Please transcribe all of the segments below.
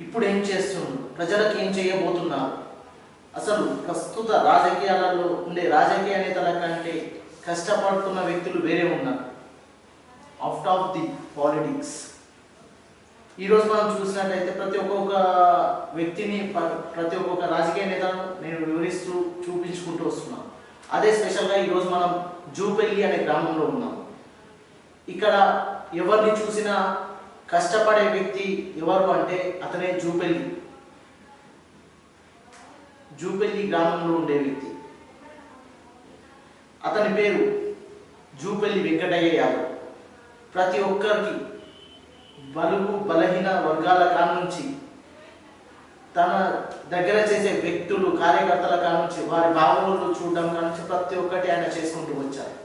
ఇప్పుడు ఏం చేస్తున్నారు, ప్రజలకు ఏం చేయబోతున్నారు, అసలు ప్రస్తుత రాజకీయాలలో ఉండే రాజకీయ నేతల కంటే కష్టపడుతున్న వ్యక్తులు వేరే ఉన్నారు అవుట్ ఆఫ్ ది పాలిటిక్స్. ఈరోజు మనం చూసినట్టయితే ప్రతి ఒక్కొక్క వ్యక్తిని ప్రతి ఒక్కొక్క రాజకీయ నేతను నేను వివరిస్తూ చూపించుకుంటూ వస్తున్నాను. అదే స్పెషల్గా ఈరోజు మనం జూపల్లి అనే గ్రామంలో ఉన్నాం. ఇక్కడ ఎవరిని చూసినా కష్టపడే వ్యక్తి ఎవరు అంటే అతనే జూపల్లి. జూపల్లి గ్రామంలో ఉండే వ్యక్తి, అతని పేరు జూపల్లి వెంకటయ్య యాదవ్. ప్రతి ఒక్కరికి బలుగు బలహీన వర్గాల కానుంచి తన దగ్గర చేసే వ్యక్తులు కార్యకర్తల కానుంచి వారి భావనలు చూడడం కానుంచి ప్రతి ఒక్కటి ఆయన చేసుకుంటూ వచ్చారు.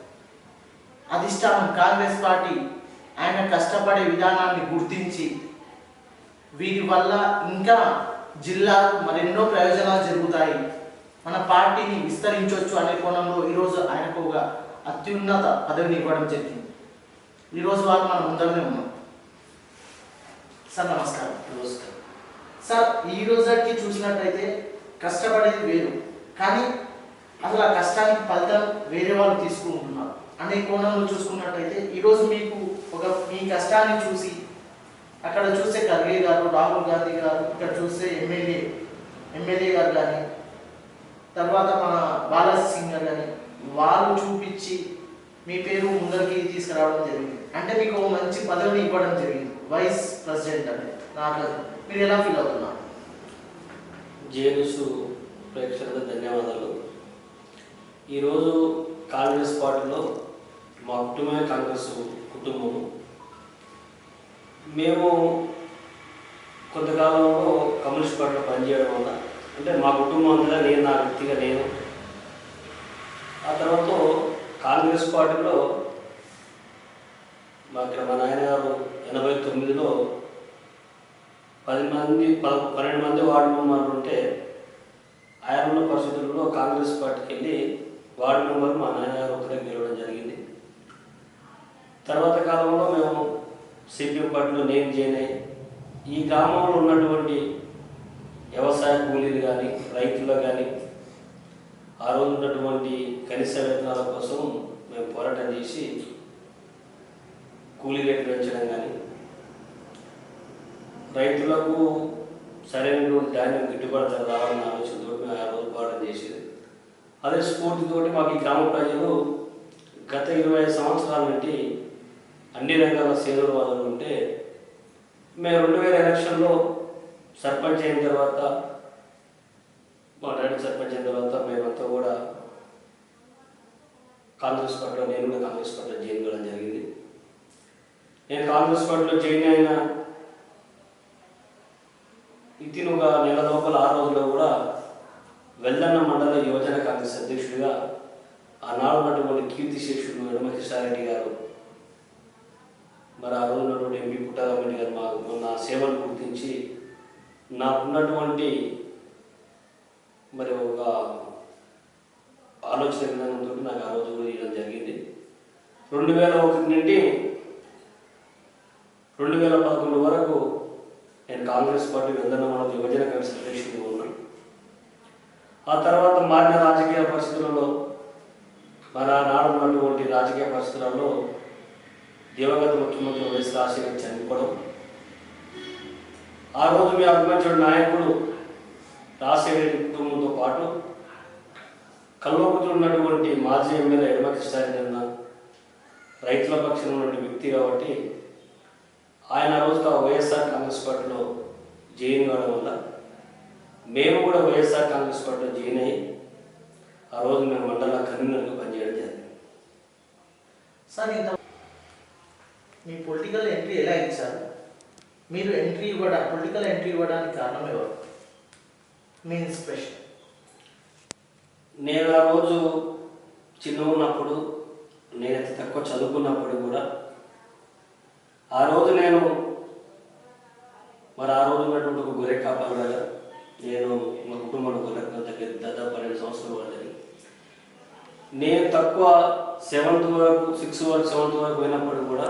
అధిష్టానం కాంగ్రెస్ పార్టీ ఆయన కష్టపడే విధానాన్ని గుర్తించి వీరి వల్ల ఇంకా జిల్లాకు మరెన్నో ప్రయోజనాలు జరుగుతాయి, మన పార్టీని విస్తరించవచ్చు అనే కోణంలో ఈరోజు ఆయనకు ఒక అత్యున్నత పదవిని ఇవ్వడం జరిగింది. ఈరోజు వారు మన ముందరనే ఉన్నాం. సార్ నమస్కారం. నమస్కారం సార్, ఈ రోజుకి చూసినట్టయితే కష్టపడేది వేరు, కానీ అసలు ఆ కష్టానికి ఫలితం వేరే వాళ్ళు తీసుకుంటున్నారు అనే కోణంలో చూసుకున్నట్టయితే ఈరోజు మీకు మీ కష్టాన్ని చూసి అక్కడ చూస్తే ఖర్గే గారు, రాహుల్ గాంధీ గారు, ఇక్కడ చూస్తే ఎమ్మెల్యే గారు కానీ, తర్వాత మన బాలాజీ సింగ్ గారు కానీ వాళ్ళు చూపించి మీ పేరు ముందరికి తీసుకురావడం జరిగింది. అంటే మీకు మంచి పదవిని ఇవ్వడం జరిగింది, వైస్ ప్రెసిడెంట్ అంటే. నాకు మీరు ఎలా ఫీల్ అవుతున్నారు? జేఎన్ఎస్ ప్రేక్షకులకు ధన్యవాదాలు. ఈరోజు కాంగ్రెస్ పార్టీలో మా కుటుంబమే కాంగ్రెస్ కుటుంబము. మేము కొంతకాలంలో కమ్యూనిస్ట్ పార్టీలో పనిచేయడం వల్ల, అంటే మా కుటుంబం అంతా నేను, నా వ్యక్తిగా నేను, ఆ తర్వాత కాంగ్రెస్ పార్టీలో మా నాయన గారు 89లో 12 మంది వార్డు మెంబర్లు ఉంటే ఆయన ఉన్న పరిస్థితుల్లో కాంగ్రెస్ పార్టీకి వెళ్ళి వార్డు మెంబర్ మా నాయన గారు ఒకరే గెలవడం జరిగింది. తర్వాత కాలంలో మేము సిపిఎం పార్టీలో నేను జాయిన్ అయ్యి ఈ గ్రామంలో ఉన్నటువంటి వ్యవసాయ కూలీలు కానీ, రైతులు కానీ, ఆ రోజు ఉన్నటువంటి కనీస వేతనాల కోసం మేము పోరాటం చేసి కూలీ రేట్లు పెంచడం కానీ, రైతులకు సరైనటువంటి ధాన్యం గిట్టుబాటు ధర రావాలన్న ఆలోచనతో మేము ఆ రోజు పోరాటం చేసేది. అదే స్ఫూర్తితోటి మాకు ఈ గ్రామ ప్రజలు గత 25 సంవత్సరాల నుండి అన్ని రంగాల సేవలు వాళ్ళు ఉంటే, మేము 2000 ఎలక్షన్లో సర్పంచ్ అయిన తర్వాత, మా డాడీ సర్పంచ్ అయిన తర్వాత మేమంతా కూడా కాంగ్రెస్ పార్టీలో, నేను కూడా కాంగ్రెస్ పార్టీలో జాయిన్ కావడం జరిగింది. నేను కాంగ్రెస్ పార్టీలో జాయిన్ అయిన ఇతిని ఒక నెల లోపల, ఆ రోజుల్లో కూడా వెల్లన్న మండల యువజన కాంగ్రెస్ అధ్యక్షుడిగా ఆనాడు ఉన్నటువంటి కీర్తిశేషుడు యనమకృష్ణారెడ్డి గారు, మరి ఆ రోజు ఉన్నటువంటి ఎంపీ పుట్టారెడ్డి గారు నా సేవలు గుర్తించి నాకున్నటువంటి మరి ఒక ఆలోచన విధానంతో నాకు ఆ రోజు కూడా ఇవ్వడం జరిగింది. 2001 నుండి 2011 వరకు నేను కాంగ్రెస్ పార్టీ వెల్లన్న మండల యువజన కాంగ్రెస్ అధ్యక్షుడిగా ఉన్నాను. ఆ తర్వాత మారిన రాజకీయ పరిస్థితులలో, మరి ఆనాడు ఉన్నటువంటి రాజకీయ పరిస్థితులలో దివంగత ముఖ్యమంత్రి వైఎస్ రాజశేఖర్ చనిపోవడం, ఆ రోజు మీ అభిమానించిన నాయకుడు రాజశేఖర్ కుటుంబంతో పాటు కల్వకుతులు ఉన్నటువంటి మాజీ ఎమ్మెల్యే యనమకృష్ణారెడ్డి అన్న రైతుల పక్షంలో ఉన్నటువంటి వ్యక్తి కాబట్టి ఆయన ఆ రోజు వైఎస్ఆర్ కాంగ్రెస్ పార్టీలో జాయిన్ కావడం వల్ల మేము కూడా వైఎస్ఆర్ కాంగ్రెస్ పార్టీలో జాయిన్ అయ్యి ఆ రోజు మేము మండల కన్వీనర్గా పనిచేయడం జరిగింది. సార్, ఇంత మీ పొలిటికల్ ఎంట్రీ ఎలా ఇచ్చారు? మీరు పొలిటికల్ ఎంట్రీ ఇవ్వడానికి కారణం ఎవరు? మీ ఇన్స్పిరేషన్? నేను ఆ రోజు చిన్న ఉన్నప్పుడు, నేనైతే తక్కువ చదువుకున్నప్పుడు కూడా ఆ రోజు నేను మరి ఆ రోజు ఉన్నటువంటి ఒక గొర్రె కాపాడగా నేను మా కుటుంబంలో గొర్రె దాదాపు 12 సంవత్సరాలు పడ్డది. నేను తక్కువ 7th వరకు 6th వరకు 7th వరకు పోయినప్పుడు కూడా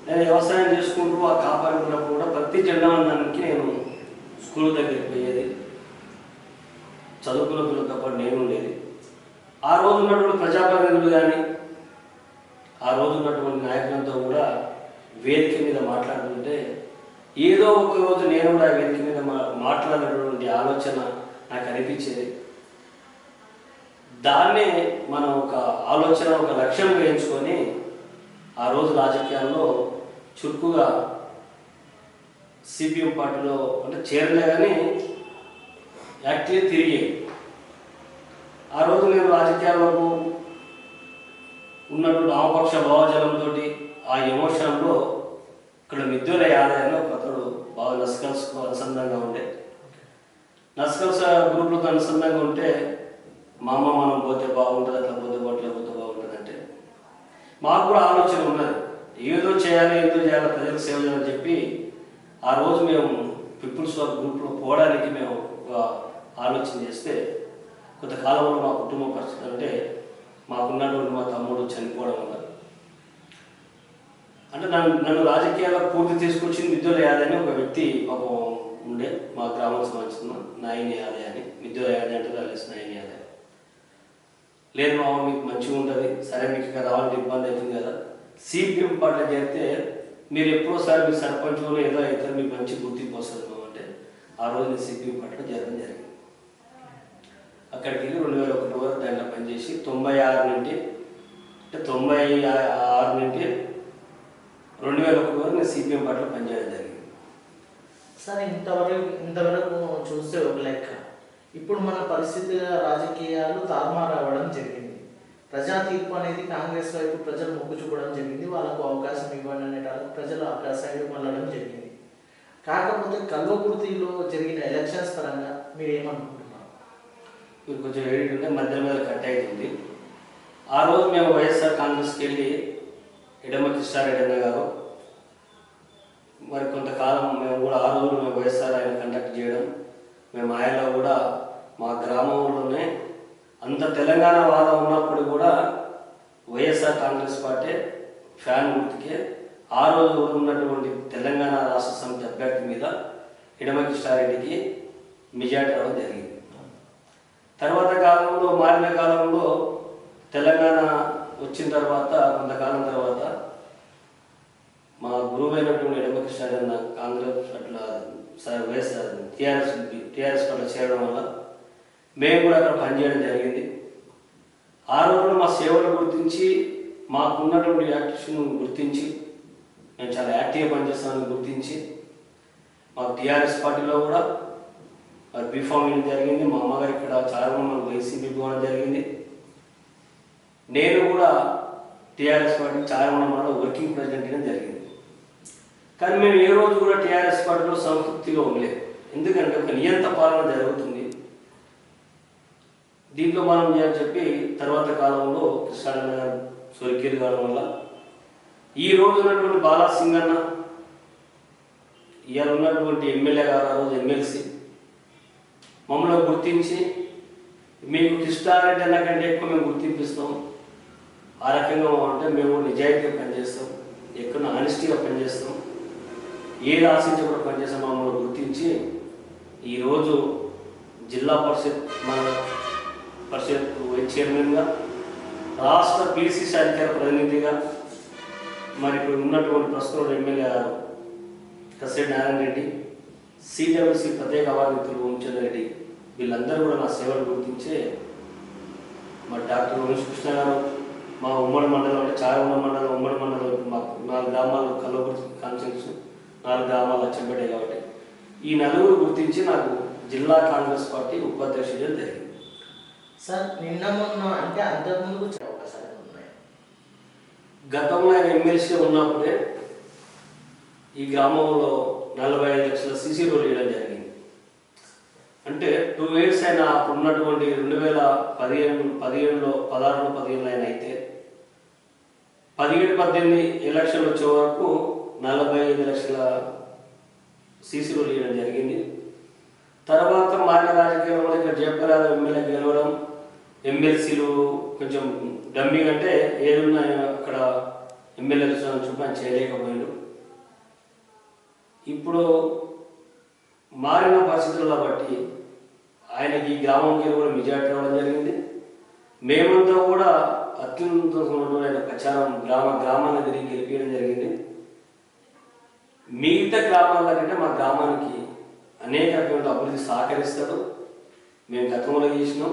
నేను వ్యవసాయం చేసుకుంటూ ఆ కాపాడుకున్నప్పుడు కూడా ప్రతి జెండా వందనానికి నేను స్కూల్ దగ్గరికి పోయేది, చదువుకున్న పిల్లలతో పాటు నేను ఉండేది. ఆ రోజు ఉన్నటువంటి ప్రజాప్రతినిధులు కానీ ఆ రోజు ఉన్నటువంటి నాయకులతో కూడా వేదిక మీద మాట్లాడుతుంటే ఏదో ఒక రోజు నేను కూడా వేదిక మీద మాట్లాడినటువంటి ఆలోచన నాకు అనిపించేది. దాన్నే మనం ఒక ఆలోచన, ఒక లక్ష్యంగా ఎంచుకొని ఆ రోజు రాజకీయాల్లో చురుకుగా సిపిఎం పార్టీలో అంటే చేరలే కానీ యాక్టివ్గా తిరిగి ఆ రోజు నేను రాజకీయాలకు ఉన్నటువంటి ఆమపక్ష భావజలంతో ఆ ఎమోషన్లో ఇక్కడ మిద్దుల యాదయ్య ఒకతడు బాగా నస్కల్స్కు అనుసంధానంగా ఉండే, నస్కల్స్ గ్రూపులతో అనుసంధానంగా ఉంటే మా అమ్మ మనం పోతే బాగుంటుంది, అట్లా పోతే బాగుంటుంది అంటే మాకు కూడా ఆలోచన ఉన్నది, ఏదో చేయాలి ప్రజలకు సేవ చేయాలని చెప్పి ఆ రోజు మేము పీపుల్స్ వర్క్ గ్రూప్లో పోవడానికి మేము ఒక ఆలోచన చేస్తే కొంతకాలంలో మా కుటుంబ పరిస్థితి అంటే మాకున్నటువంటి మా తమ్ముడు చనిపోవడం వల్ల అంటే నన్ను రాజకీయాలకు పూర్తి తీసుకొచ్చింది మిద్దుల యాదయ్య అని ఒక వ్యక్తి పాపం ఉండే, మా గ్రామానికి సంబంధించిన నాయని యాదయ్య అని. మిద్దుల యాదయ్య అంటే తెలిసి నాయని యాదయ్య లేదు మామ మీకు మంచిగా ఉంటుంది, సరే మీకు ఇక్కడ రావాలంటే ఇబ్బంది అవుతుంది కదా, సిపిఎం పార్టీలో చేరితే మీరు ఎప్పుడోసారి మీ సర్పంచ్లో ఏదో అయితే మీకు మంచి గుర్తింపు వస్తుంది మామ అంటే ఆ రోజు నేను సిపిఎం పార్టీలో చేరడం జరిగింది. అక్కడికి వెళ్ళి 2001 వరకు దాంట్లో పనిచేసి 96 నుండి 2001 వరకు నేను సిపిఎం పార్టీలో పనిచేయడం జరిగింది. సరే, ఇంతవరకు చూస్తే ఒక లెక్క, ఇప్పుడు మన పరిస్థితి రాజకీయాలు తారుమారు అవ్వడం జరిగింది. ప్రజా తీర్పు అనేది కాంగ్రెస్ వైపు ప్రజలు మొగ్గు చూపడం జరిగింది, వాళ్ళకు అవకాశం ఇవ్వండి అనేటానికి ప్రజలు ఆ సైడ్ మళ్ళడం జరిగింది. కాకపోతే కల్వకుర్తిలో జరిగిన ఎలక్షన్స్ పరంగా మీరు ఏమనుకుంటున్నారు? మీరు కొంచెం ఏడుంటే మధ్య కట్ అవుతుంది. ఆ రోజు మేము వైఎస్ఆర్ కాంగ్రెస్కి వెళ్ళి ఎడమ కృష్ణారెడ్డి అన్న గారు మరి కొంతకాలం మేము కూడా ఆ రోజు మేము వైఎస్ఆర్ ఆయన కండక్ట్ చేయడం, మేము ఆయనలో కూడా మా గ్రామంలోనే అంత తెలంగాణ వాదం ఉన్నప్పుడు కూడా వైఎస్ఆర్ కాంగ్రెస్ పార్టీ ఫ్యాన్ గుర్తుకే ఆ రోజు ఉన్నటువంటి తెలంగాణ రాష్ట్ర సమితి అభ్యర్థి మీద ఎడమ కృష్ణారెడ్డికి మెజార్టీ రావడం జరిగింది. తర్వాత కాలంలో మారిన కాలంలో తెలంగాణ వచ్చిన తర్వాత కొంతకాలం తర్వాత మా గురువు అయినటువంటి ఎడమ కృష్ణారెడ్డి కాంగ్రెస్ అట్లా వైఎస్ఆర్ టీఆర్ఎస్ పట్ల చేరడం వల్ల మేము కూడా అక్కడ పనిచేయడం జరిగింది. ఆ రోజున మా సేవలు గుర్తించి మాకున్నటువంటి యాక్టివ్ను గుర్తించి మేము చాలా యాక్టివ్గా పనిచేస్తామని గుర్తించి మాకు టీఆర్ఎస్ పార్టీలో కూడా బీఫామ్ ఇవ్వడం జరిగింది. మా అమ్మగారు ఇక్కడ చాలా మంది వైసీపీ పోవడం జరిగింది. నేను కూడా టీఆర్ఎస్ పార్టీ చాలా మంది వర్కింగ్ ప్రెసిడెంట్ ఇవ్వడం జరిగింది. కానీ మేము ఏ రోజు కూడా టీఆర్ఎస్ పార్టీలో సంతృప్తిగా ఉండలేదు. ఎందుకంటే ఒక నియంత పాలన జరుగుతుంది, దీంట్లో మనం చేయాలని చెప్పి తర్వాత కాలంలో కృష్ణారెడ్డి గారు స్వర్గీయులు కావడం వల్ల ఈ రోజు ఉన్నటువంటి బాలా సింగ్ అన్న, ఇవాళ ఉన్నటువంటి ఎమ్మెల్యే గారు, ఆ రోజు ఎమ్మెల్సీ మమ్మల్ని గుర్తించి మీకు కృష్ణారెడ్డి అన్న కంటే ఎక్కువ మేము గుర్తింపిస్తాం, ఆ రకంగా అంటే మేము నిజాయితీగా పనిచేస్తాం, ఎక్కడ ఆనెస్టీగా పనిచేస్తాం, ఏది ఆశించి కూడా పనిచేస్తాం మమ్మల్ని గుర్తించి ఈరోజు జిల్లా పరిషత్ వైస్ చైర్మన్గా, రాష్ట్ర పిసిసి అధికార ప్రతినిధిగా, మరి ఇప్పుడు ఉన్నటువంటి ప్రస్తుతం ఎమ్మెల్యే గారు కసిరెడ్డి నారాయణ రెడ్డి, సిడబ్ల్యూసి ప్రత్యేక అవార్డు ఓంచంద్ర రెడ్డి, వీళ్ళందరూ కూడా నా సేవలు గుర్తించే మరి డాక్టర్ వంశకృష్ణ గారు మా ఉమ్మడి మండలం అంటే చారగొండ మండలం ఉమ్మడి మండలం మాకు 4 గ్రామాలు కల్వకుర్తి కాన్స్టిట్యూన్స్ 4 గ్రామాలు అచ్చంపేట కాబట్టి ఈ నలుగురు గుర్తించి నాకు జిల్లా కాంగ్రెస్ పార్టీ ఉపాధ్యక్షుడు జరిగింది. సార్, నిన్న మొన్న అంటే అంతకుముందు అవకాశాలు ఉన్నాయి. గతంలో ఆయన ఎమ్మెల్సీ ఉన్నప్పుడే ఈ గ్రామంలో 45 లక్షల సీసీ రోడ్లు వేయడం జరిగింది. అంటే 2 years అయినా అప్పుడు ఉన్నటువంటి 2015 ఆయన అయితే 17-18 ఎలక్షన్లు వచ్చే వరకు 45 లక్షల సీసీ రోడ్లు వేయడం జరిగింది. తర్వాత మారిన రాజకీయంలో ఇక్కడ జయప్రకాష్ ఎమ్మెల్యే గెలవడం, ఎమ్మెల్సీలు కొంచెం డమ్మింగ్ అంటే ఏదున్నా అక్కడ ఎమ్మెల్యేలు చూపని చేయలేకపోయాడు. ఇప్పుడు మారిన పరిస్థితులను బట్టి ఆయనకి ఈ గ్రామంకి కూడా మెజార్టీ రావడం జరిగింది. మేమంతా కూడా అత్యున్నతమైన ప్రచారం గ్రామాన్ని తిరిగి గెలిపించడం జరిగింది. మిగతా గ్రామాల కంటే మా గ్రామానికి అనేక రకమైన అభివృద్ధి సహకరిస్తాడు. మేము గతంలో చేసినాం,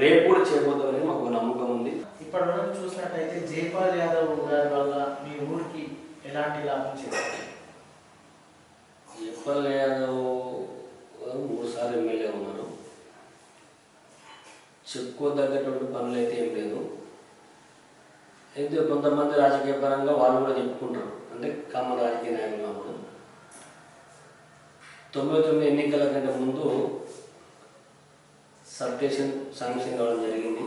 రేపు కూడా చేయబోతామని మాకు నమ్మకం ఉంది. ఇప్పటి వరకు చూసినట్టయితే జైపాల్ యాదవ్ గారి వల్ల మీ ఊరికి ఎలాంటి లాభం చేస్తారు? జైపాల్ యాదవ్ 3 సార్లు ఎమ్మెల్యే ఉన్నారు. చెప్పుకోదగ్గటువంటి పనులు అయితే ఏం లేదు. అయితే కొంతమంది రాజకీయ పరంగా వాళ్ళు కూడా చెప్పుకుంటారు, అంటే కామన్ రాజకీయ నాయకులు ఉన్నప్పుడు 99 ఎన్నికల కంటే ముందు సబ్స్టేషన్ శాంక్షన్ కావడం జరిగింది.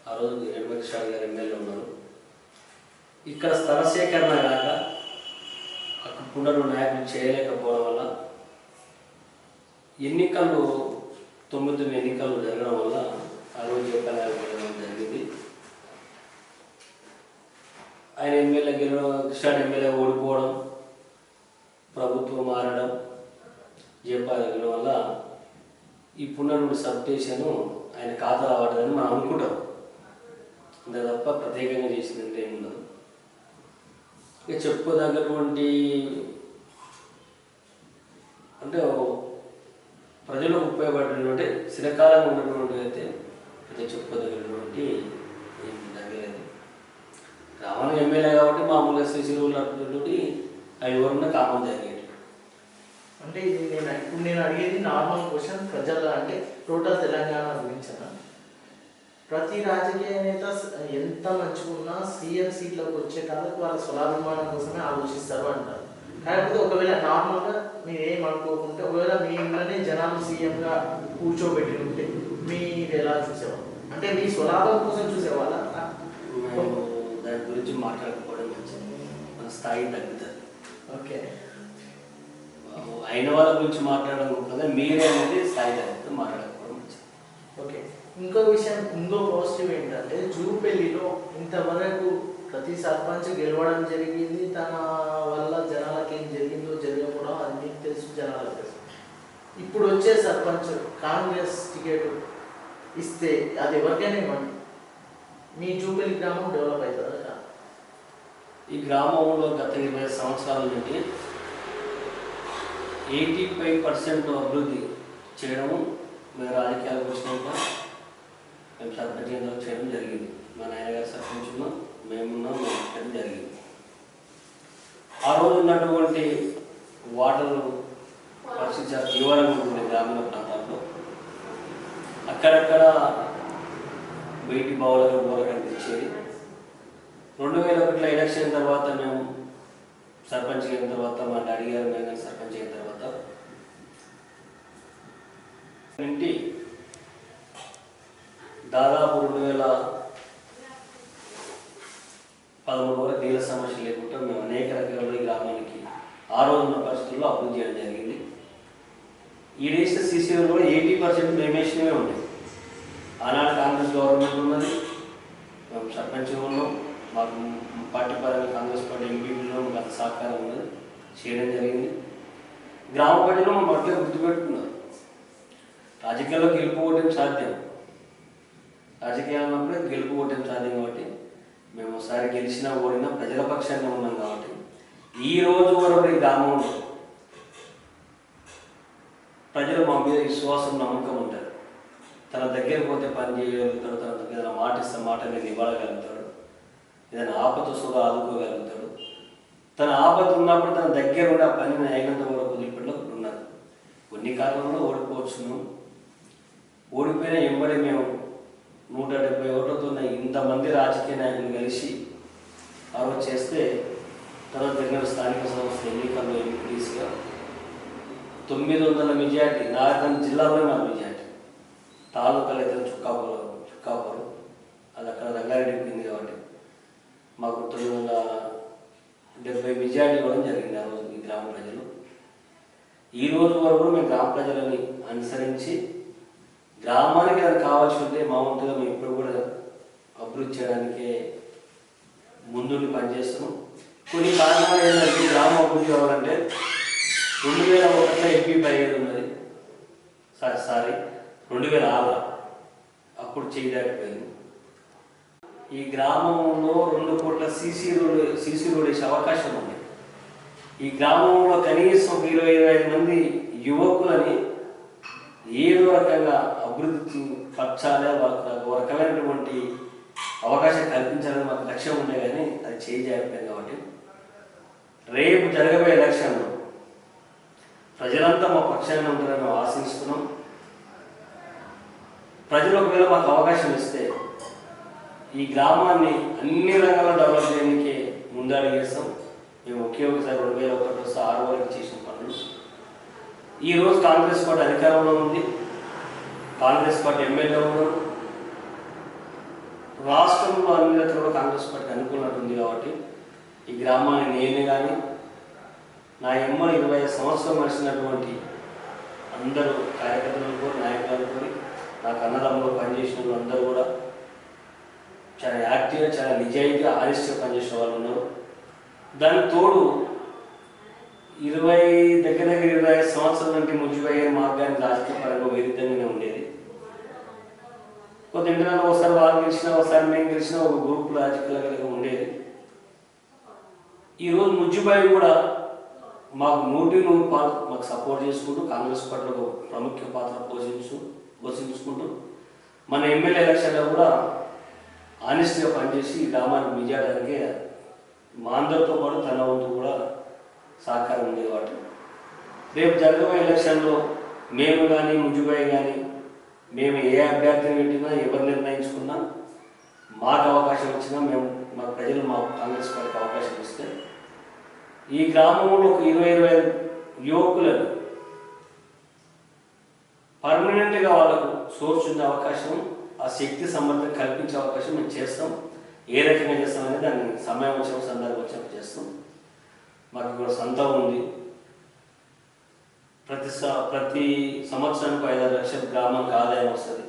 ఆ రోజు ఎమ్మెల్యే షాల్ గారు ఎమ్మెల్యే ఉన్నారు. ఇక్కడ స్థల సేకరణ కాక అక్కడ పునరు నాయకులు చేయలేకపోవడం వల్ల ఎన్నికలు 99 ఎన్నికలు జరగడం వల్ల ఆ రోజు జరగడం జరిగింది. ఆయన ఎమ్మెల్యే గెలవడం, కృష్ణా ఎమ్మెల్యే ఓడిపోవడం, ప్రభుత్వం మారడం, జైపాల్ గెలవడం వల్ల ఈ పునరుడు సబ్స్టేషన్ ఆయన ఖాతా రావట్లేదని మనం అనుకుంటాం. అంతే తప్ప ప్రత్యేకంగా చేసిందంటే ఏమి ఉండదు. ఇక చెప్పుకోదగ్గటువంటి అంటే ప్రజలకు ఉపయోగపడినటువంటి చిరకాలంగా ఉన్నటువంటి అయితే ప్రతి చెప్పుకోదగినటువంటి ఏం తగ్గలేదు. గ్రామానికి ఎమ్మెల్యే కాబట్టి మామూలుగా శ్రీశైలంలో అవి ఎవరున్నా కామన్ జరిగేది. అంటే ఇది నేను అడిగేది నార్మల్ క్వశ్చన్, ప్రజల అంటే టోటల్ తెలంగాణ గురించనా? ప్రతి రాజకీయ నేత ఎంత మంచిగున్నా సీఎం సీట్లోకి వచ్చే కాలకు వాళ్ళ స్వలాభిమానం కోసమే ఆలోచిస్తారు అంటారు. కాకపోతే ఒకవేళ నార్మల్గా మీరు ఏం అనుకోకుంటే ఒకవేళ మీ ఇంట్లోనే జనాలు సీఎంగా కూర్చోబెట్టి ఉంటే మీరు ఎలా చూసేవాళ్ళు? అంటే మీ స్వలాభం కోసం చూసేవాళ్ళ? దాని గురించి మాట్లాడుకోవడం మంచిది, మన స్థాయి తగ్గుతుంది. ఓకే, అయిన వాళ్ళ గురించి మాట్లాడడం కదా, మీరే అనేది స్థాయి తగ్గుతుంది, మాట్లాడుకోవడం మంచిది. ఓకే. ఇంకో విషయం, ఇంకో పాజిటివ్ ఏంటంటే జూపల్లిలో ఇంతవరకు ప్రతి సర్పంచ్ గెలవడం జరిగింది. తన వల్ల జనాలకి ఏం జరిగిందో జరగకపోవడం అది మీకు తెలుసు, జనాలకు తెలుసు. ఇప్పుడు వచ్చే సర్పంచ్ కాంగ్రెస్ టికెట్ ఇస్తే అది ఎవరికైనా ఇవ్వండి, మీ జూపల్లి గ్రామం డెవలప్ అవుతుంది కదా? ఈ గ్రామంలో గత 20 సంవత్సరాల నుండి 85% అభివృద్ధి చేయడము మేము రాజకీయాలకు వచ్చినాక మేము సర్పంచ్ చేయడం జరిగింది. మా నాయనగారు సర్పంచ్ ఉన్నాం, మేమున్నాం, మేము చేయడం జరిగింది. ఆ రోజు ఉన్నటువంటి వాటర్ పరిస్థితి చాలా తీవ్రంగా ఉంటుంది గ్రామీణ ప్రాంతాల్లో. అక్కడక్కడ బయటి బావులుగా బోర కనిపించేది. 2001లో ఎలక్షన్ తర్వాత మేము సర్పంచ్ అయిన తర్వాత మా డాడీ గారు మేము కానీ సర్పంచ్ అయిన తర్వాత నుండి దాదాపు 2013 వరకు నీళ్ళ సమస్య లేకుండా మేము అనేక రకాల ఈ గ్రామానికి ఆ రోజు ఉన్న పరిస్థితుల్లో అభివృద్ధి చేయడం జరిగింది. ఈ వేసిన సీసీలు కూడా 80% మేమేసినవే ఉన్నాయి. ఆనాడు కాంగ్రెస్ గవర్నమెంట్ ఉన్నది, మేము సర్పంచ్ ఉన్నాం, మాకు పార్టీ పరంగా కాంగ్రెస్ పార్టీ ఎంపీలో మాకు అంత సహకారం ఉన్నది, చేయడం జరిగింది. గ్రామ ప్రజలు మా పట్ల గుర్తుపెట్టుకున్నారు. రాజకీయాల్లో గెలుపుకోవడం సాధ్యం, రాజకీయాలన్నప్పుడే గెలుపుకోవడం సాధ్యం. కాబట్టి మేము ఒకసారి గెలిచినా ఓడినా ప్రజల పక్షాన్ని ఉన్నాం. కాబట్టి ఈ రోజు వరకు ఈ గ్రామంలో ప్రజలు మా మీద విశ్వాసం, నమ్మకం ఉంటారు. తన దగ్గర పోతే పని చేయగలుగుతాడు, తన దగ్గర మాట ఇస్తే మాట మీద ఇవ్వగలుగుతాడు, ఏదైనా ఆపద సుగా ఆదుకోగలుగుతాడు. తన ఆపద ఉన్నప్పుడు తన దగ్గర ఉండి ఆ పనిని అయినంత వరకు వదిలిపెట్టి ఉన్నారు. కొన్ని కాలంలో ఓడిపోవచ్చును, ఓడిపోయిన ఎంబడి మేము 170 ఓట్లతో ఇంతమంది రాజకీయ నాయకులు కలిసి ఆ రోజు చేస్తే తర్వాత జరిగిన స్థానిక సంస్థ ఎన్నికల్లో ఎంపీటీసీగా 900 మెజార్టీ, నారాయణ జిల్లాలోనే మన మెజార్టీ. తాలూకాలు అయితే చుక్కాపురం అది అక్కడ రంగారెడ్డి కింది కాబట్టి మాకు 970 మెజార్టీ ఇవ్వడం జరిగింది ఆ రోజు ఈ గ్రామ ప్రజలు. ఈ రోజు వరకు మేము గ్రామ ప్రజలని అనుసరించి గ్రామానికి అది కావాల్సి ఉంటే మా వంతుగా మేము ఇప్పుడు కూడా అభివృద్ధి చేయడానికి ముందుండి పనిచేస్తున్నాం. కొన్ని కారణాలు ఏంటంటే గ్రామ అభివృద్ధి కావాలంటే 2001లో ఎంపీ పైగా ఉన్నది, సారీ 2006 అప్పుడు చేయలేకపోయింది. ఈ గ్రామంలో 2 కోట్ల సీసీ రోడ్ వేసే అవకాశం ఉంది. ఈ గ్రామంలో కనీసం 25 మంది యువకులని ఏదో రకంగా అభివృద్ధి పరచాలి, వాళ్ళకి ఒక రకమైనటువంటి అవకాశం కల్పించాలని మాకు లక్ష్యం ఉండే, కానీ అది చేయలేకపోయింది. కాబట్టి రేపు జరగబోయే ఎలక్షన్లో ప్రజలంతా మా పక్షాన్ని ఉంటారని ఆశిస్తున్నాం. ప్రజలు ఒకవేళ మాకు అవకాశం ఇస్తే ఈ గ్రామాన్ని అన్ని రంగాల్లో డెవలప్ చేయడానికి ముందడుగేస్తాం. మేము ఒకసారి 2001 6 వరకు చేసిన పనులు ఈరోజు కాంగ్రెస్ పార్టీ అధికారంలో ఉంది, కాంగ్రెస్ పార్టీ ఎమ్మెల్యే ఉన్నారు, రాష్ట్రంలో అన్ని రకాల కాంగ్రెస్ పార్టీకి అనుకూలంగా ఉంది. కాబట్టి ఈ గ్రామాన్ని నేను కానీ నా 25 సంవత్సరం నడిచినటువంటి అందరూ కార్యకర్తలకు నాయకులకు నాకు అన్నదమ్ములు పనిచేసిన వాళ్ళు అందరూ కూడా చాలా యాక్టివ్గా చాలా నిజాయితీగా ఆనిస్ట్గా పనిచేసిన వాళ్ళు ఉన్నారు. దానికి తోడు 25 సంవత్సరాల నుండి ముజ్జిబయ్యే మార్గాన్ని రాజకీయ పరంగా విరుద్ధంగానే ఉండేది. కొంత ఇంటర్నల్ ఒకసారి వాళ్ళు గెలిచినా ఒకసారి మేము గెలిచినా ఒక గ్రూప్ రాజకీయాలుగా ఉండేది. ఈరోజు ముజ్జిబాయి కూడా మాకు 100% మాకు సపోర్ట్ చేసుకుంటూ కాంగ్రెస్ పార్టీలో ప్రముఖ పాత్ర పోషించుకుంటూ మన ఎమ్మెల్యే ఎలక్షన్లో కూడా ఆనెస్ట్గా పనిచేసి ఈ గ్రామానికి విజయానికి మా అందరితో పాటు తన వంతు కూడా సహకారం ఉంది. కాబట్టి రేపు జరగబోయే ఎలక్షన్లో మేము కానీ ముజ్జిబాయి కానీ మేము ఏ అభ్యర్థిని పెట్టినా ఎవరు నిర్ణయించుకున్నా మాకు అవకాశం వచ్చినా మేము మా ప్రజలు మా కాంగ్రెస్ పార్టీకి అవకాశం ఇస్తే ఈ గ్రామంలో ఒక 20 యువకులను పర్మనెంట్గా వాళ్ళకు సోర్స్ ఉండే అవకాశం, ఆ శక్తి సమర్థన కల్పించే అవకాశం మేము చేస్తాం. ఏ రకంగా చేస్తామనేది దాన్ని సమయం వచ్చిన సందర్భం వచ్చినప్పుడు చేస్తాం. మాకు ఇక్కడ సొంతం ఉంది. ప్రతి సంవత్సరానికి 5-6 లక్షల గ్రామానికి ఆదాయం వస్తుంది.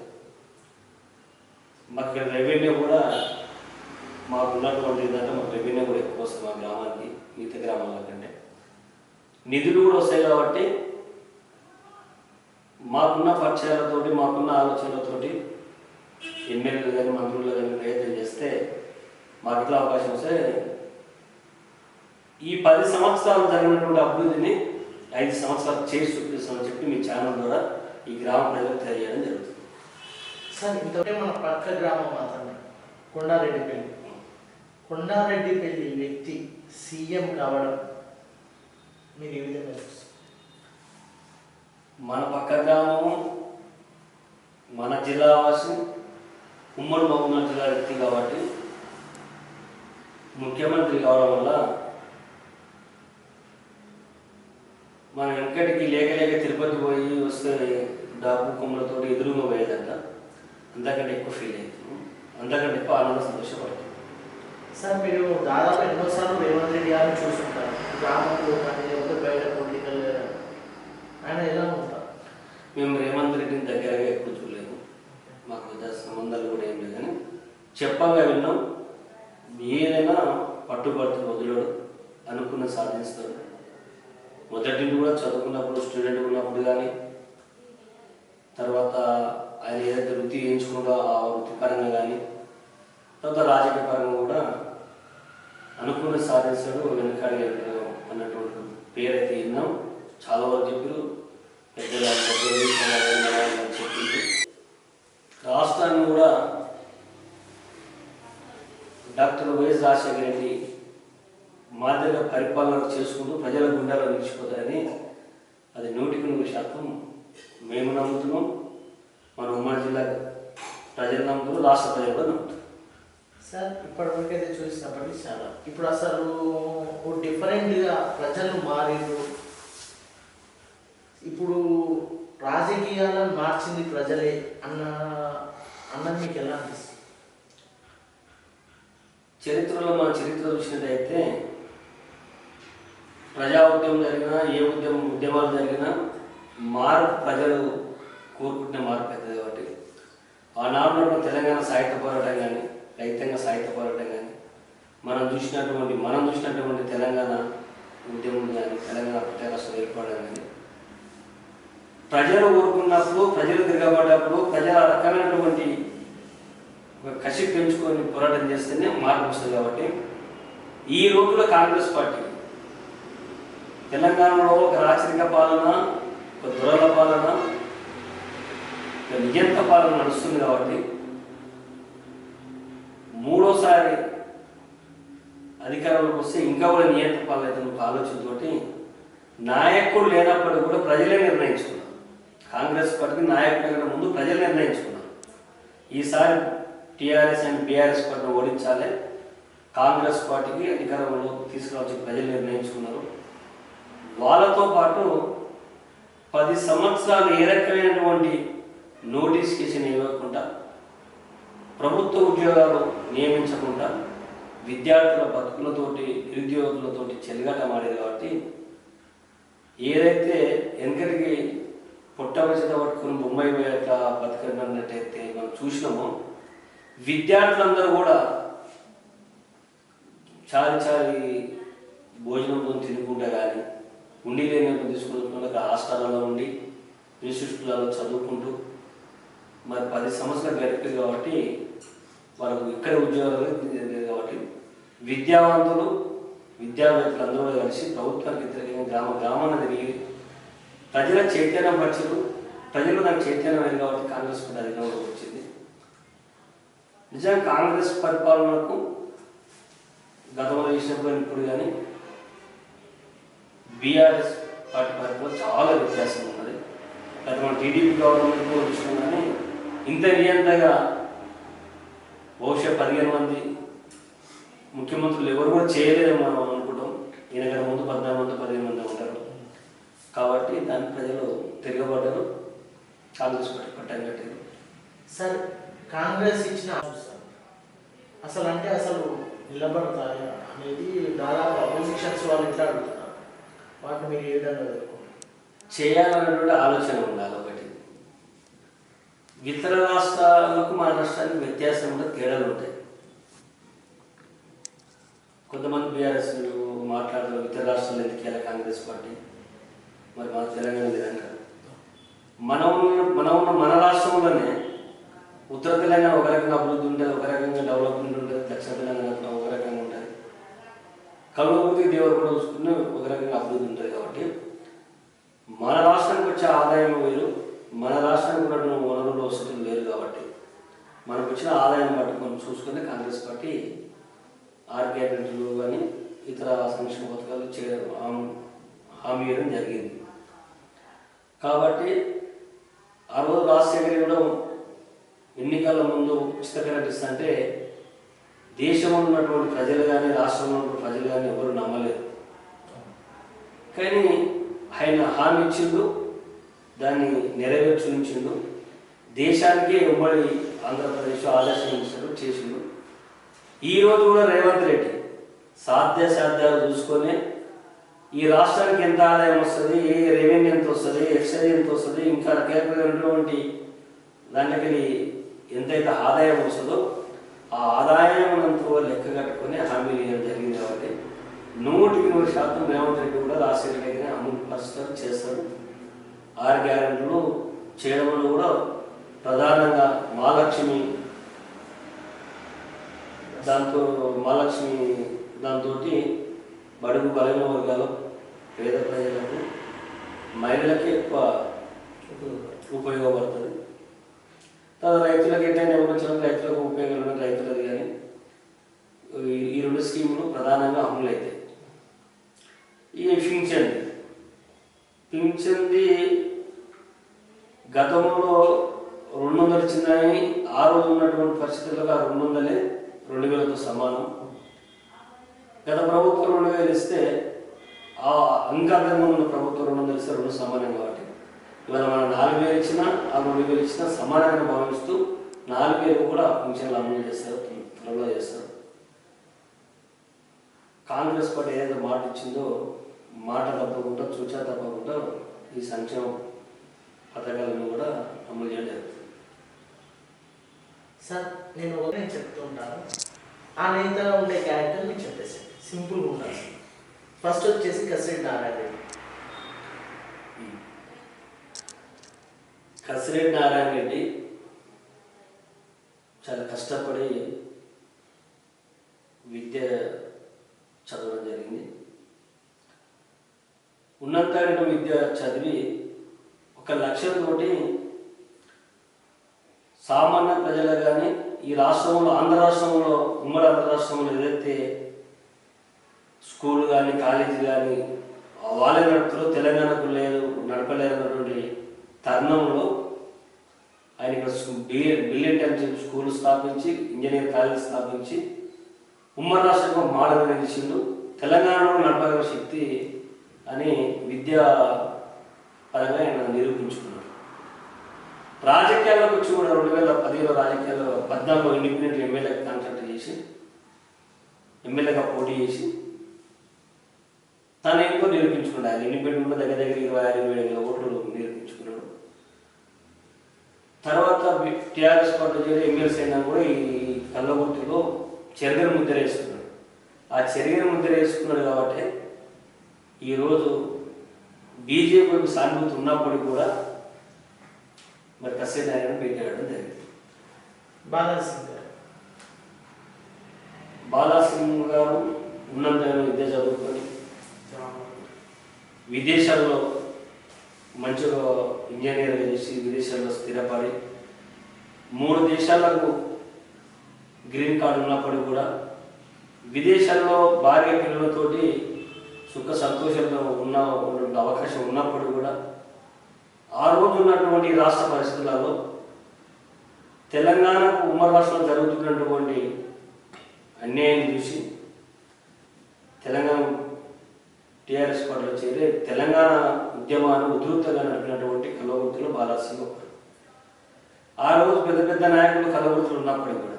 మాకు ఇక్కడ రెవెన్యూ కూడా మాకు ఉన్నటువంటి ఏంటంటే మాకు రెవెన్యూ కూడా ఎక్కువ వస్తుంది మా గ్రామానికి మిగతా గ్రామాల కంటే. నిధులు కూడా వస్తాయి. కాబట్టి మాకున్న పరిచయాలతోటి మాకున్న ఆలోచనలతోటి ఎమ్మెల్యేలు కానీ మంత్రులు కానీ ప్రయత్నం చేస్తే మాకు ఇట్లా అవకాశం వస్తే ఈ 10 సంవత్సరాలు జరిగినటువంటి అభివృద్ధిని 5 సంవత్సరాలు చేసి చూపిస్తామని చెప్పి మీ ఛానల్ ద్వారా ఈ గ్రామ ప్రజలకు తెలియజేయడం జరుగుతుంది. సార్ ఇంతకే మన పక్క గ్రామం మాత్రమే కొండారెడ్డిపల్లి వ్యక్తి సీఎం కావడం మీరు ఏ విధంగా చూస్తారు? మన పక్క గ్రామము మన జిల్లా వాసి ఉమ్మడి మహబూబ్నగర్ జిల్లా వ్యక్తి కాబట్టి ముఖ్యమంత్రి కావడం వల్ల మనం వెంకటికి లేక తిరుపతి పోయి వస్తే డబ్బు కొమ్మలతో ఎదురుగా పోయేదంట. అంతకంటే ఎక్కువ ఫీల్ అవుతున్నాం, అంతకంటే ఎక్కువ ఆనందం సంతోషపడుతుంది. సార్ మీరు దాదాపు ఎన్నోసార్లు రేవంత్ రెడ్డి గారిని చూసుకుంటారు గ్రామంలో కానీ లేకపోతే బయట పొలిటికల్ ఆయన ఎలా ఉంటారు? మేము రేవంత్ రెడ్డిని దగ్గరగా ఎప్పుడు చూడలేదు, మాకు సంబంధాలు కూడా ఏం లేదు. కానీ చెప్పగా విన్నాం, ఏదైనా పట్టుబడుతూ వదిలేడు, అనుకున్న సాధిస్తాడు. మొదటి కూడా చదువుకున్నప్పుడు స్టూడెంట్ ఉన్నప్పుడు కానీ తర్వాత ఆయన ఏదైతే వృత్తి చేయించుకున్నాడో ఆ వృత్తిపరంగా కానీ తర్వాత రాజకీయ పరంగా కూడా అనుకున్న సాధిస్తాడు. వెనకాడి అన్నటువంటి పేరు అయితే విన్నాం. చాలా వరకు చెప్పారు పెద్దలు చెప్పింది. రాష్ట్రాన్ని కూడా డాక్టర్ వైఎస్ రాజశేఖర రెడ్డి మాదిరిగా పరిపాలన చేసుకుంటూ ప్రజల గుండెలో నిలిచిపోతారని అది 100% మేము నమ్ముతున్నాం. మన ఉమ్మడి జిల్లా ప్రజలు నమ్ముతున్నారు, రాష్ట్ర ప్రజలు కూడా నమ్ముతున్నారు. సార్ ఇప్పటివరకైతే చూసినప్పటికీ చాలా ఇప్పుడు అసలు డిఫరెంట్గా ప్రజలు మారిండు. ఇప్పుడు రాజకీయాలను మార్చింది ప్రజలే అన్నది మీకు ఎలా అనిపిస్తుంది? చరిత్రలో మన చరిత్ర చూసినట్టయితే ప్రజా ఉద్యమం జరిగినా ఏ ఉద్యమాలు జరిగినా మార్పు ప్రజలు కోరుకుంటున్న మార్పు అవుతుంది. కాబట్టి ఆనాడు తెలంగాణ సాహిత్య పోరాటం కానీ రైతాంగ సాహిత్య పోరాటం కానీ మనం చూసినటువంటి తెలంగాణ ఉద్యమం కానీ తెలంగాణ ప్రత్యేక రాష్ట్రం ఏర్పడడం కానీ ప్రజలు ఊరుకున్నప్పుడు, ప్రజలు తిరగబడ్డప్పుడు ప్రజల రకమైనటువంటి ఒక కసి పెంచుకొని పోరాటం చేస్తేనే మార్పు వస్తుంది. కాబట్టి ఈ రోజులో కాంగ్రెస్ పార్టీ తెలంగాణలో ఒక రాచరిక పాలన, ఒక దురల పాలన, ఒక నియంత పాలన నడుస్తుంది. కాబట్టి మూడోసారి అధికారంలోకి వస్తే ఇంకా కూడా నియంత పాలన అయితే ఒక ఆలోచనతోటి నాయకుడు లేనప్పటికీ కూడా ప్రజలే నిర్ణయించుకున్నారు. కాంగ్రెస్ పార్టీకి నాయకుడు కన్నా ముందు ప్రజలు నిర్ణయించుకున్నారు. ఈసారి టీఆర్ఎస్ అండ్ బీఆర్ఎస్ పార్టీని ఓడించాలి, కాంగ్రెస్ పార్టీకి అధికారంలో తీసుకురావాల్సి ప్రజలు నిర్ణయించుకున్నారు. వాళ్ళతో పాటు 10 సంవత్సరాలు ఏ రకమైనటువంటి నోటిఫికేషన్ ఇవ్వకుండా, ప్రభుత్వ ఉద్యోగాలు నియమించకుండా విద్యార్థుల బతుకులతోటి, నిరుద్యోగులతోటి చెలగాటమాడేది. కాబట్టి ఏదైతే వెనకటికి పుట్టవచ్చిత పట్టుకుని బొమ్మాయి పోయాక బతకన్నట్టయితే మనం చూసినామో, విద్యార్థులందరూ కూడా చాలి భోజనంతో తినుకుంటా కానీ ఉండి లేని తీసుకుంటున్న హాస్టల్లో ఉండి ఇన్స్టిట్యూట్లలో చదువుకుంటూ మరి 10 సంవత్సరాలు గడిపారు. కాబట్టి వాళ్ళకు ఇక్కడ ఉద్యోగాలు లేదు. కాబట్టి విద్యావంతులు, విద్యావేత్తలు అందరూ కలిసి ప్రభుత్వానికి వ్యతిరేకంగా గ్రామాన్ని తిరిగి ప్రజల చైతన్యం పరిచరు. ప్రజలు నాకు చైతన్యమైంది కాబట్టి కాంగ్రెస్ పార్టీ అధికారంలోకి వచ్చింది. నిజంగా కాంగ్రెస్ పరిపాలనకు గతంలో చేసినప్పుడు ఇప్పుడు కానీ బీఆర్ఎస్ పార్టీ పరిపాలన చాలా వ్యత్యాసం ఉన్నది. గతంలో టీడీపీ గవర్నమెంట్ వచ్చినా కానీ ఇంత నియంతగా బహుశా 15 మంది ముఖ్యమంత్రులు ఎవరు కూడా చేయలేదని మనం అనుకుంటాం. ఈయన గారి ముందు 14 మంది 15 మంది ఉంటారు. కాబట్టి దాన్ని ప్రజలు తిరగబడ్డారు, కాంగ్రెస్ పార్టీ పట్టం కట్టారు. సార్, కాంగ్రెస్ ఇచ్చిన అసలు నిలబడతాయా అనేది దాదాపు అపోజిషన్స్ వాళ్ళు ఎట్లా అడుగుతున్నారు, వాటిని మీరు ఏ విధంగా చేయాలన్నటువంటి ఆలోచన ఉండాలి. ఒకటి, ఇతర రాష్ట్రాలకు మన రాష్ట్రానికి వ్యత్యాసం ఉంటే తేడాలు ఉంటాయి. కొంతమంది బీఆర్ఎస్ మాట్లాడుతున్నారు ఇతర రాష్ట్రాలు ఎందుకు కాంగ్రెస్ పార్టీ, మరి మన తెలంగాణ లేదంటారు. మన రాష్ట్రంలోనే ఉత్తర తెలంగాణ ఒక రకంగా అభివృద్ధి ఉంటుంది, ఒక రకంగా డెవలప్మెంట్ ఉంటుంది, దక్షిణ తెలంగాణ ఒక రకంగా ఉంటుంది, కల్వకుర్తి దేవరు కూడా చూసుకుని ఒక రకంగా అభివృద్ధి ఉంటుంది. కాబట్టి మన రాష్ట్రానికి వచ్చే ఆదాయం వేరు, మన రాష్ట్రానికి ఉన్న వనరులు వసతులు వేరు. కాబట్టి మనకు వచ్చిన ఆదాయం బట్టి మనం చూసుకుని కాంగ్రెస్ పార్టీ 6 క్యాబినెట్లు కానీ ఇతర సంక్షేమ పథకాలు హామీ ఇవ్వడం జరిగింది. కాబట్టి ఆ రోజు రాజశేఖర్ కూడా ఎన్నికల ముందు ఉచిత కరెంట్ ఇస్తుంటే దేశంలో ఉన్నటువంటి ప్రజలు కానీ రాష్ట్రంలో ఉన్న ప్రజలు కానీ ఎవరు నమ్మలేదు. కానీ ఆయన హామీ ఇచ్చిండు, దాన్ని నెరవేర్చుంచిండు. దేశానికే ఉమ్మడి ఆంధ్రప్రదేశ్ ఆదర్శించాడు, చేసిండు. ఈరోజు కూడా రేవంత్ రెడ్డి సాధ్యాలు చూసుకొని ఈ రాష్ట్రానికి ఎంత ఆదాయం వస్తుంది, ఏ రెవెన్యూ ఎంత వస్తుంది, ఎక్సైజ్ ఎంత వస్తుంది, ఇంకా రకరకాలైనటువంటి దానికి ఎంతైతే ఆదాయం వస్తుందో ఆ ఆదాయం అంతా లెక్క కట్టుకొని హామీలు ఇవ్వడం జరిగింది. కాబట్టి 100% రేవంత్ రెడ్డి కూడా రాజశేఖర్ రెడ్డిని అమలు పరుస్తారు, చేస్తారు. 6 గ్యారెంటీలు చేయడంలో కూడా ప్రధానంగా మహాలక్ష్మి దాంతో బడుగు బలైన వర్గాలు, పేద ప్రజలకు, మహిళలకి ఎక్కువ ఉపయోగపడుతుంది. తర్వాత రైతులకు ఏంటంటే వచ్చిన రైతులకు ఉపయోగపడిన రైతులది కానీ ఈ 2 స్కీములు ప్రధానంగా అమలైతాయి. ఈ పింఛన్ది గతంలో 200 చిన్నవి, ఆ రోజు ఉన్నటువంటి పరిస్థితుల్లో 200 2000తో సమానం. గత ప్రభుత్వం 2000 ఇస్తే ఆ అంగంగా ఉన్న ప్రభుత్వం 200 ఇస్తే 2 సమానం. కాబట్టి ఇవాళ మనం 4000 ఇచ్చినా ఆ 2000 ఇచ్చినా సమానంగా భావిస్తూ 4000 కూడా పింఛన్లు అమలు చేస్తారు, త్వరలో చేస్తారు. కాంగ్రెస్ పార్టీ ఏదైతే మాట ఇచ్చిందో మాట తప్పకుండా, చూచా తప్పకుండా ఈ సంక్షేమ పథకాలను కూడా అమలు చేయడం జరుగుతుంది. సార్, నేను చెప్తూ ఉంటాను, ఆ నేతలో ఉండే క్యారెక్టర్ మీకు చెప్పేసి సింపుల్గా ఉండాలి. ఫస్ట్ వచ్చేసి కసిరెడ్డి నారాయణ రెడ్డి. కసిరెడ్డి నారాయణ రెడ్డి చాలా కష్టపడి విద్య చదవడం జరిగింది. ఉన్నత విద్య చదివి ఒక లక్ష్యంతోటి సామాన్య ప్రజలు కానీ ఈ రాష్ట్రంలో ఆంధ్ర రాష్ట్రంలో ఉమ్మడి ఆంధ్ర రాష్ట్రంలో ఏదైతే స్కూల్ కానీ కాలేజీ కానీ వాళ్ళే నడుపుతారో తెలంగాణకు లేదు నడపలేనటువంటి తరుణంలో ఆయన ఇక్కడ బిలియన్ అని చెప్పి స్కూల్ స్థాపించి ఇంజనీరింగ్ కాలేజ్ స్థాపించి ఉమ్మడి రాష్ట్రంలో మోడల్ నిలిచిండు. తెలంగాణలో నడపగల శక్తి అని విద్యా పరంగా ఆయన నిరూపించుకున్నాడు. రాజకీయాల్లోకి వచ్చి కూడా 2010లో రాజకీయాల్లో 14లో ఇండిపెండెంట్ ఎమ్మెల్యే కాంటాక్ట్ చేసి ఎమ్మెల్యేగా పోటీ చేసి తను ఏంటో నిరూపించుకున్నాడు. ఆయన ఇండిపెండెంట్లో దగ్గర 26-27 ఓట్లు నిరూపించుకున్నాడు. తర్వాత టీఆర్ఎస్ పార్టీ చేరి ఎమ్మెల్సీ అయినా కూడా ఈ కల్లగుర్తిలో చెరగని ముద్ర వేసుకున్నాడు. ఆ చెరగని ముద్ర వేసుకున్నాడు కాబట్టి ఈరోజు బీజేపీకి సానుభూతి ఉన్నప్పటికీ కూడా మరి కసిరెడ్డి నారాయణ పెట్టేయడం జరిగింది. బాలాసింగ్ గారు ఉన్నత విద్య చదువుకొని విదేశాల్లో మంచిగా ఇంజనీర్ చేసి విదేశాల్లో స్థిరపడి 3 దేశాలకు గ్రీన్ కార్డు ఉన్నప్పటికీ కూడా విదేశాల్లో భార్య పిల్లలతోటి సుఖ సంతోషంగా ఉన్న అవకాశం ఉన్నప్పటికీ కూడా ఆ రోజు ఉన్నటువంటి రాష్ట్ర పరిస్థితులలో తెలంగాణకు ఉమ్మడి రాష్ట్రంలో జరుగుతున్నటువంటి అన్యాయం చూసి తెలంగాణ టీఆర్ఎస్ పార్టీలో చేరి తెలంగాణ ఉద్యమాన్ని ఉధృతంగా నడిపినటువంటి కల్లగుర్తిలో బాలాసింగ్ ఒకరు. ఆ రోజు పెద్ద పెద్ద నాయకులు కల్లగుర్తులు ఉన్నప్పటికీ కూడా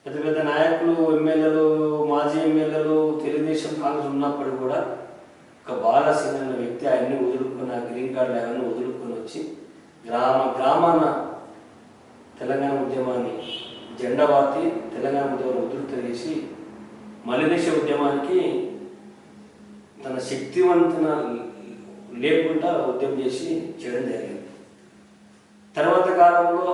పెద్ద పెద్ద నాయకులు ఎమ్మెల్యేలు మాజీ ఎమ్మెల్యేలు తెలుగుదేశం కాంగ్రెస్ ఉన్నప్పటికీ కూడా ఒక బాలాసింగ్ అనే వ్యక్తి ఆయన్ని వదులుకున్న గ్రీన్ కార్డులు అవన్నీ వదులుకొని వచ్చి గ్రామాన తెలంగాణ ఉద్యమాన్ని జెండా వార్తి తెలంగాణ ఉద్యమాన్ని ఉధృతం చేసి మలిదేశ ఉద్యమానికి తన శక్తివంతన లేకుండా ఉద్యమం చేసి చేయడం జరిగింది. తర్వాత కాలంలో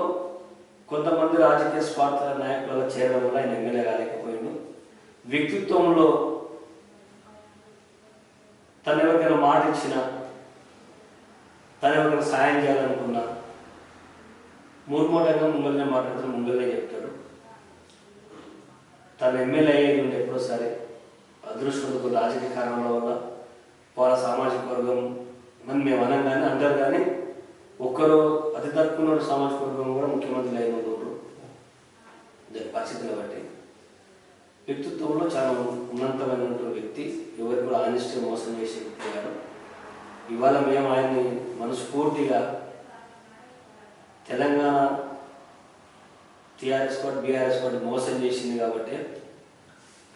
కొంతమంది రాజకీయ స్వార్థ నాయకులలో చేరడం వల్ల ఆయన ఎమ్మెల్యే కాలేకపోయాడు. వ్యక్తిత్వంలో తను ఎవరికైనా మాట ఇచ్చినా తను ఎవరికైనా సాయం చేయాలనుకున్నా మూర్మోటంగా ముంగల్నే మాట్లాడుతూ ముంగల్నే చెప్తాడు. తను ఎమ్మెల్యే అయ్యేది ఉండే ఎప్పుడోసారి అదృష్టంతో రాజకీయ కారణాల వల్ల వాళ్ళ సామాజిక వర్గం మనం మేము అనగానే అందరు కానీ ఒక్కరు అతి తక్కువ సామాజిక వర్గం కూడా ముఖ్యమంత్రి అయిన పరిస్థితులు బట్టి వ్యక్తిత్వంలో చాలా ఉన్నతమైనటువంటి వ్యక్తి, ఎవరికి కూడా ఆనెస్ట్గా మోసం చేసే వ్యక్తి గారు. ఇవాళ మేము ఆయన్ని మనస్ఫూర్తిగా Telangana TRS party BRS party మోసం చేసింది కాబట్టి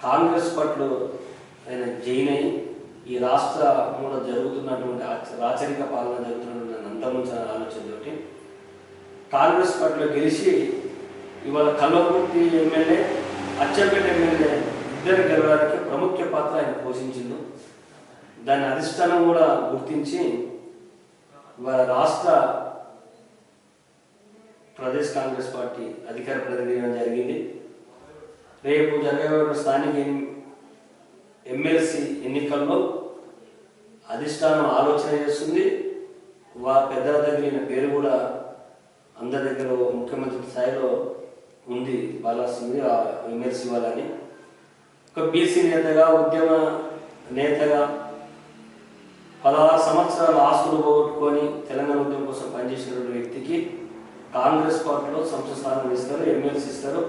కాంగ్రెస్ పార్టీలో ఆయన జైన్ అయ్యి ఈ రాష్ట్రంలో జరుగుతున్నటువంటి రాచరిక పాలన జరుగుతున్నటువంటి అంతమించిన ఆలోచనతోటి కాంగ్రెస్ పార్టీలో గెలిచి ఇవాళ కల్లకుర్తి ఎమ్మెల్యే అచ్చంపేట ఎమ్మెల్యే ఇద్దరు గెలవడానికి ప్రముఖ పాత్ర ఆయన పోషించింది. దాని అధిష్టానం కూడా గుర్తించి ఇవాళ రాష్ట్ర ప్రదేశ్ కాంగ్రెస్ పార్టీ అధికార ప్రతినిధి జరిగింది. రేపు జరగబోయే స్థానిక ఎమ్మెల్సీ ఎన్నికల్లో అధిష్టానం ఆలోచన చేస్తుంది. పెద్దల దగ్గర పేరు కూడా అందరి దగ్గర ముఖ్యమంత్రి స్థాయిలో ఉంది బాలాసింగ్ ఎమ్మెల్సీ వాళ్ళని. ఒక బీసీ నేతగా ఉద్యమ నేతగా 16 సంవత్సరాల ఆస్తులు పోగొట్టుకొని తెలంగాణ ఉద్యమం కోసం పనిచేసినటువంటి వ్యక్తికి కాంగ్రెస్ పార్టీలో సంస్థ స్థానం ఇస్తారు, ఎమ్మెల్సీ ఇస్తారు.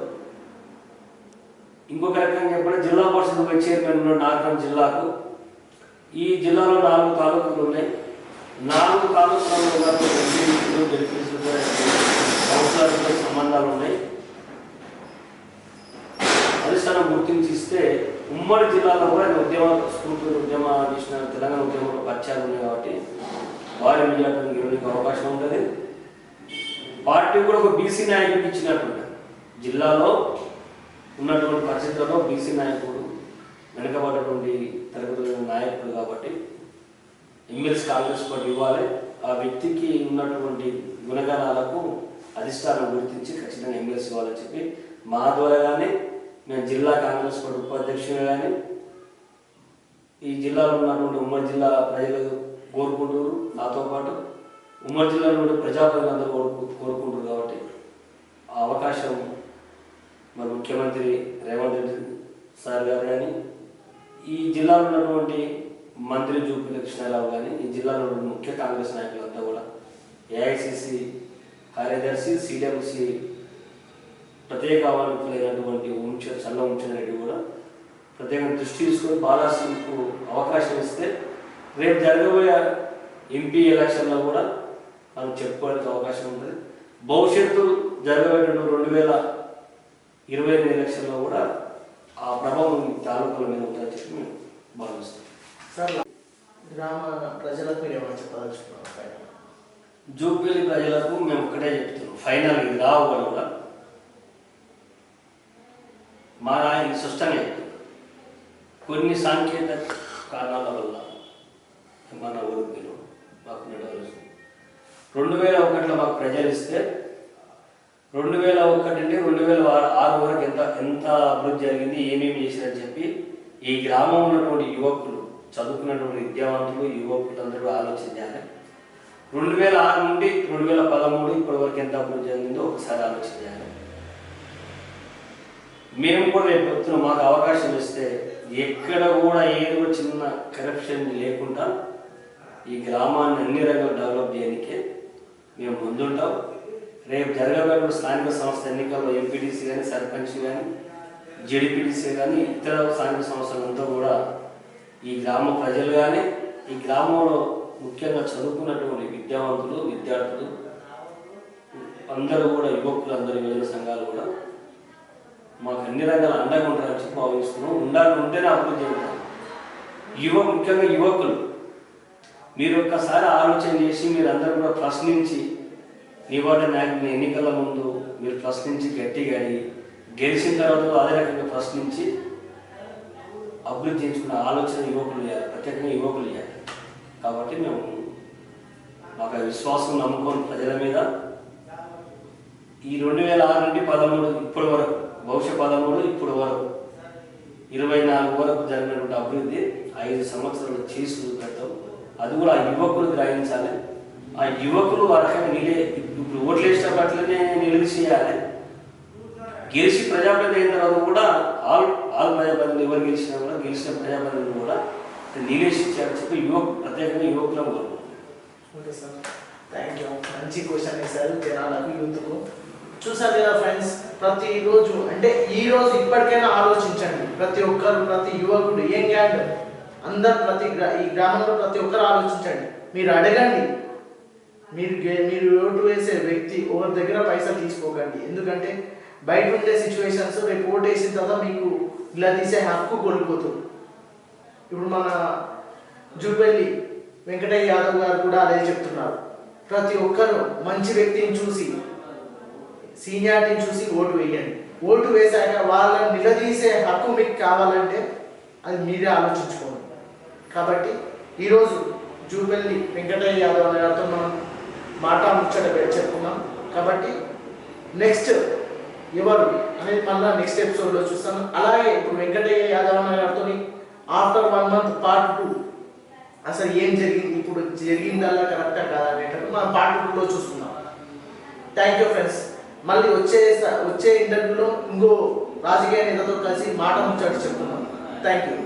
ఇంకొక రకంగా చెప్పండి, జిల్లా పరిషత్ వైస్ చైర్మన్ ఉన్న నాగరం జిల్లాకు ఈ జిల్లాలో 4 తాలూకాలు ఉన్నాయి. 4 తాలూకాల్లో సంవత్సరాలతో సంబంధాలు ఉన్నాయి. అధిష్టానం గుర్తించి ఇస్తే ఉమ్మడి జిల్లాలో కూడా ఉద్యమ స్ఫూర్తి ఉద్యమ చేసిన తెలంగాణ ఉద్యమంలో పరిచయాలు ఉన్నాయి కాబట్టి వారి మెజార్టీని గెలవడానికి అవకాశం ఉంటుంది. పార్టీ కూడా ఒక బీసీ నాయకుడికి ఇచ్చినట్టు జిల్లాలో ఉన్నటువంటి పరిస్థితుల్లో బీసీ నాయకుడు, వెనుకబడ్డటువంటి తరగతుల నాయకుడు కాబట్టి ఎమ్మెల్సీ కాంగ్రెస్ పార్టీ ఇవ్వాలి. ఆ వ్యక్తికి ఉన్నటువంటి గుణగణాలకు అధిష్టానం గుర్తించి ఖచ్చితంగా ఎమ్మెల్సీ ఇవ్వాలని చెప్పి మా ద్వారా కానీ మేము జిల్లా కాంగ్రెస్ పార్టీ ఉపాధ్యక్షులు కానీ ఈ జిల్లాలో ఉన్నటువంటి ఉమ్మడి జిల్లా ప్రజలు కోరుకుంటారు. నాతో పాటు ఉమ్మడి జిల్లాలో ఉండే ప్రజాప్రతినిధులందరూ కోరుకుంటారు. కాబట్టి ఆ అవకాశం మన ముఖ్యమంత్రి రేవంత్ రెడ్డి సార్ గారు కానీ ఈ జిల్లాలో ఉన్నటువంటి మంత్రి జూపల్లి కృష్ణారావు కానీ ఈ జిల్లాలో ఉన్న ముఖ్య కాంగ్రెస్ నాయకులంతా కూడా ఏఐసిసి కార్యదర్శి సిడబ్ల్యూసి ప్రత్యేక ఆహ్వానితులైనటువంటి చల్ల ఉంచెరెడ్డి కూడా ప్రత్యేకంగా దృష్టి తీసుకొని బాలాసింగ్కు అవకాశం ఇస్తే రేపు జరగబోయే ఎంపీ ఎలక్షన్లో కూడా మనం చెప్పుకోవడానికి అవకాశం ఉంటుంది. భవిష్యత్తు జరగబోయేటువంటి 2028 ఎలక్షన్లో కూడా ఆ ప్రభావం తాలూకాల మీద ఉంటుందని చెప్పి మేము భావిస్తాం. సార్, గ్రామ ప్రజలకు మీరు ఏమైనా చెప్పదలుచుకున్నారు? జూపల్లి ప్రజలకు మేము ఒక్కటే చెప్తున్నాం, ఫైనల్ ఇది రావు కూడా మా నాయకులు స్పష్టంగా చెప్తున్నాం. కొన్ని సాంకేతిక కారణాల వల్ల మన ఊరికి మాకు 2001లో మాకు ప్రజలు ఇస్తే 2001 నుండి 2006 వరకు ఎంత అభివృద్ధి జరిగింది, ఏమేమి చేశారని చెప్పి ఈ గ్రామంలో ఉన్నటువంటి యువకులు, చదువుకున్నటువంటి విద్యావంతులు, యువకులందరూ ఆలోచించాలి. 2006 నుండి 2013 ఇప్పటి వరకు ఎంత అభివృద్ధి జరిగిందో ఒకసారి ఆలోచించాలి. మేము కూడా రేపు పొద్దున మాకు అవకాశం ఇస్తే ఎక్కడ కూడా ఏదో చిన్న కరప్షన్ లేకుండా ఈ గ్రామాన్ని అన్ని రంగాలు డెవలప్ చేయడానికే మేము ముందుంటాం. రేపు జరగబోయే స్థానిక సంస్థ ఎన్నికల్లో ఎంపీటీసీ కానీ, సర్పంచ్ కానీ, జెడ్పీటీసీ కానీ, ఇతర స్థానిక సంస్థలంతా కూడా ఈ గ్రామ ప్రజలు కానీ, ఈ గ్రామంలో ముఖ్యంగా చదువుకున్నటువంటి విద్యావంతులు, విద్యార్థులు అందరూ కూడా, యువకులు అందరూ, యువజన సంఘాలు కూడా మాకు అన్ని రంగాలు అండగా ఉంటారని చెప్పి భావిస్తున్నాం. ఉంటేనే అభివృద్ధి ఉంటారు. ముఖ్యంగా యువకులు మీరు ఒక్కసారి ఆలోచన చేసి మీరందరూ కూడా ప్రశ్నించి నివారణ ఎన్నికల ముందు మీరు ప్రశ్నించి గట్టిగా గెలిచిన తర్వాత అదే రకంగా ప్రశ్నించి అభివృద్ధి చేసుకున్న ఆలోచన యువకులు చేయాలి, ప్రత్యేకంగా యువకులు చేయాలి. కాబట్టి మేము మాకు విశ్వాసం, నమ్మకం ప్రజల మీద ఈ 2006 నుండి 13 ఇప్పటి వరకు, బహుశా 13 ఇప్పుడు వరకు 24 వరకు జరిగినటువంటి అభివృద్ధి 5 సంవత్సరాలు చేసి చూపెడతాం. అది కూడా ఆ యువకులు గ్రహించాలి. ఆ యువకులు ఆ రకంగా ఇప్పుడు ఓట్లు వేసేటప్పుడు అట్లనే నిలిచేయాలి. గెలిచి ప్రజాప్రతినిధి అయిన తర్వాత కూడా ఆల్ ప్రజాప్రతినిధులు ఎవరు గెలిచినా కూడా గెలిచిన ప్రజాప్రతినిధులు కూడా నిలేషించాలని చెప్పి ప్రత్యేకంగా యువకులను కోరుకుంటున్నాం. Okay sir, thank you. మంచి క్వశ్చన్ వేశారు జనాలకు, యూత్కు. చూసారు కదా ఫ్రెండ్స్, ప్రతిరోజు అంటే ఈరోజు ఇప్పటికైనా ఆలోచించండి. ప్రతి ఒక్కరు, ప్రతి యువకుడు, యంగ్ అండ్ అందరు ఈ గ్రామంలో ప్రతి ఒక్కరు ఆలోచించండి. మీరు అడగండి, మీరు ఓటు వేసే వ్యక్తి ఎవరి దగ్గర పైసలు తీసుకోకండి. ఎందుకంటే బయట ఉండే సిచ్యువేషన్స్ రేపు ఓటు వేసిన తర్వాత మీకు ఇలా తీసే హక్కు కోల్పోతుంది. ఇప్పుడు మన జూపల్లి వెంకటయ్య యాదవ్ గారు కూడా అదే చెప్తున్నారు. ప్రతి ఒక్కరు మంచి వ్యక్తిని చూసి, సీనియారిటీని చూసి ఓటు వేయండి. ఓటు వేశాక వాళ్ళని నిలదీసే హక్కు మీకు కావాలంటే అది మీరే ఆలోచించుకోండి. కాబట్టి ఈరోజు జూపల్లి వెంకటయ్య యాదవ్ అనే గారితో మనం ముచ్చట చెప్పుకున్నాం. కాబట్టి నెక్స్ట్ ఎవరు అనేది మళ్ళీ నెక్స్ట్ ఎపిసోడ్లో చూస్తాను. అలాగే ఇప్పుడు వెంకటయ్య యాదవ్ అన్న గారితో ఆఫ్టర్ 1 మంత్ పార్ట్ 2 అసలు ఏం జరిగింది, ఇప్పుడు జరిగిందల్లా కరెక్టా కాదా అనేటప్పుడు మనం పార్ట్ 2లో చూసుకున్నాం. Thank you friends. మళ్ళీ వచ్చే ఇంటర్వ్యూలో ఇంకో రాజకీయ నేతతో కలిసి ముచ్చట చెప్తున్నాం. Thank you.